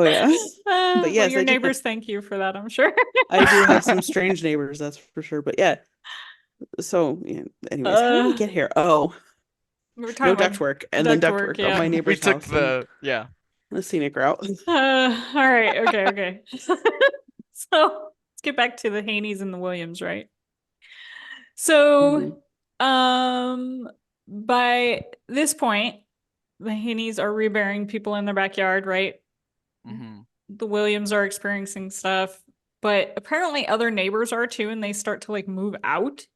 yeah. But yes, your neighbors thank you for that, I'm sure. I do have some strange neighbors, that's for sure. But yeah. So yeah, anyways, how did we get here? Oh. We were talking about ductwork and then ductwork on my neighbor's house. We took the scenic route. All right, okay. So let's get back to the Haneys and the Williams, right? So by this point, the Haneys are reburying people in their backyard, right? The Williams are experiencing stuff, but apparently other neighbors are too, and they start to like move out.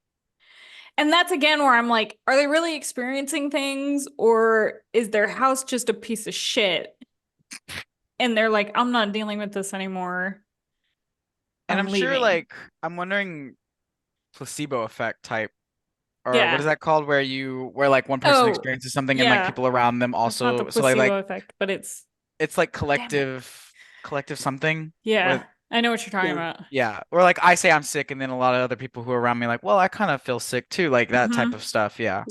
And that's again where I'm like, are they really experiencing things, or is their house just a piece of shit? And they're like, I'm not dealing with this anymore. And I'm sure, like, I'm wondering placebo effect type, or what is that called? Where like one person experiences something and like people around them also. It's not the placebo effect, but it's like collective something. Yeah. I know what you're talking about. Yeah. Or like I say I'm sick, and then a lot of other people who are around me are like, well, I kind of feel sick too. Like that type of stuff. Yeah.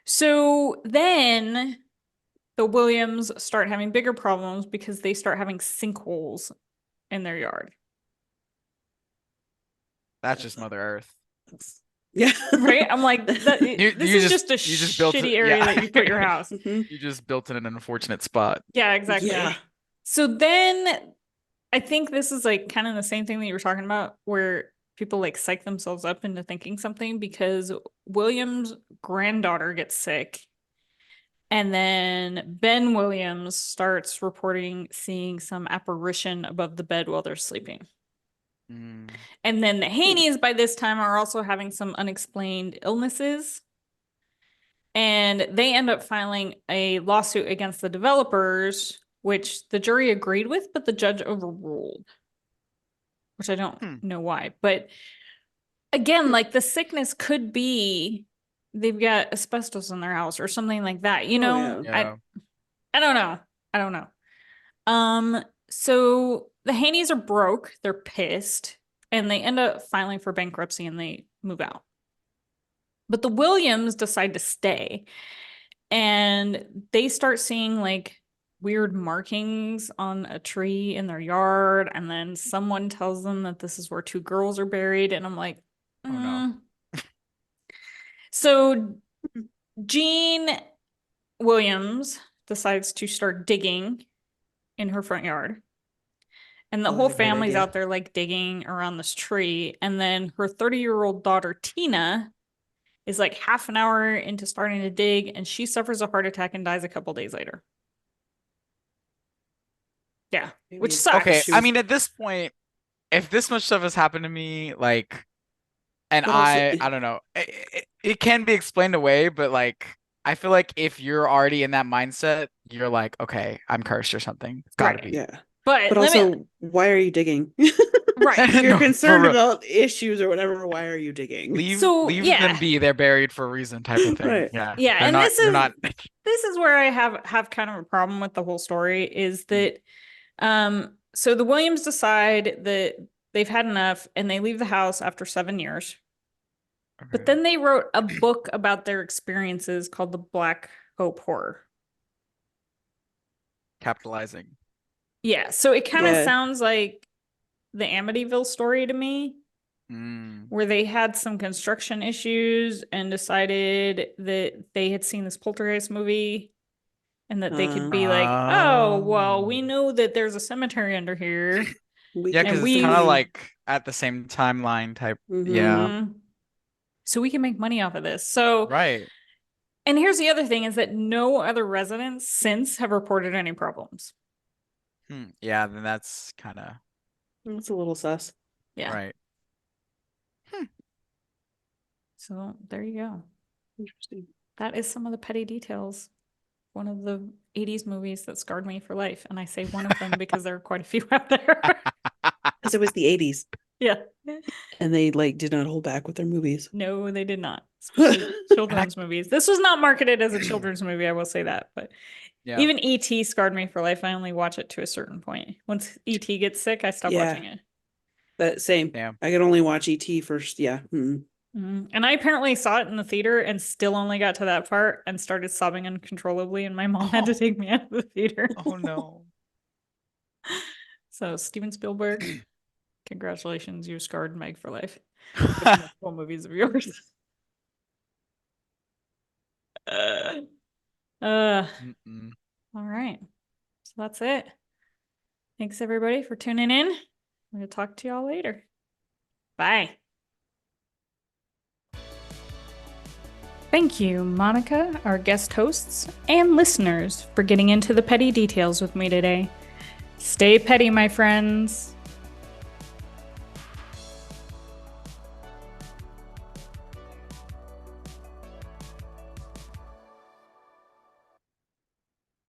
So then the Williams start having bigger problems because they start having sinkholes in their yard. That's just Mother Earth. Yeah. Right? I'm like, this is just a shitty area that you put your house. You just built in an unfortunate spot. Yeah, exactly. Yeah. So then I think this is like kind of the same thing that you were talking about, where people like psych themselves up into thinking something, because William's granddaughter gets sick And then Ben Williams starts reporting seeing some apparition above the bed while they're sleeping. Mm. And then the Haneys by this time are also having some unexplained illnesses. And they end up filing a lawsuit against the developers, which the jury agreed with, but the judge overruled. Which I don't know why. But again, like the sickness could be they've got asbestos in their house or something like that. You know, Yeah. I don't know. I don't know. So the Haneys are broke, they're pissed, and they end up filing for bankruptcy and they move out. But the Williams decide to stay. And they start seeing like weird markings on a tree in their yard. And then someone tells them that this is where two girls are buried. And I'm like, Oh no. So Jean Williams decides to start digging in her front yard. And the whole family's out there like digging around this tree. And then her 30-year-old daughter, Tina, is like half an hour into starting to dig, and she suffers a heart attack and dies a couple days later. Yeah, which sucks. Okay, I mean, at this point, if this much stuff has happened to me, like, and I don't know, it can be explained away, but like, I feel like if you're already in that mindset, you're like, okay, I'm cursed or something. It's gotta be. Yeah. But also, why are you digging? Right. If you're concerned about issues or whatever, why are you digging? Leave them be. They're buried for a reason, type of thing. Right. Yeah. Yeah. They're And not, this is where I have kind of a problem with the whole story is that so the Williams decide that they've had enough and they leave the house after 7 years. Okay. But then they wrote a book about their experiences called The Black Hope Horror. Capitalizing. Yeah. So it kind of sounds like the Amityville story to me, where they had some construction issues and decided that they had seen this Poltergeist movie and that they could be like, oh, well, we know that there's a cemetery under here. Yeah, because it's kind of like at the same timeline type. Yeah. So we can make money off of this. So, right. And here's the other thing is that no other residents since have reported any problems. Yeah, then that's kind of... It's a little sus. Yeah. Right. So there you go. Interesting. That is some of the petty details. One of the 80s movies that scarred me for life. And I say one of them because there are quite a few out there. Because it was the 80s. Yeah. And they like did not hold back with their movies. No, they did not. Especially children's movies. This was not marketed as a children's movie, I will say that. But even E.T. scarred me for life. I only watch it to a certain point. Once E.T. gets sick, I stop watching it. That same. Damn. I could only watch E.T. first. Yeah. And I apparently saw it in the theater and still only got to that part and started sobbing uncontrollably, and my mom had to take me out of the theater. Oh no. So Steven Spielberg, congratulations, you scarred Meg for life. Multiple movies of yours. All right. So that's it. Thanks everybody for tuning in. I'm gonna talk to y'all later. Bye. Thank you, Monica, our guest hosts, and listeners for getting into the petty details with me today. Stay petty, my friends.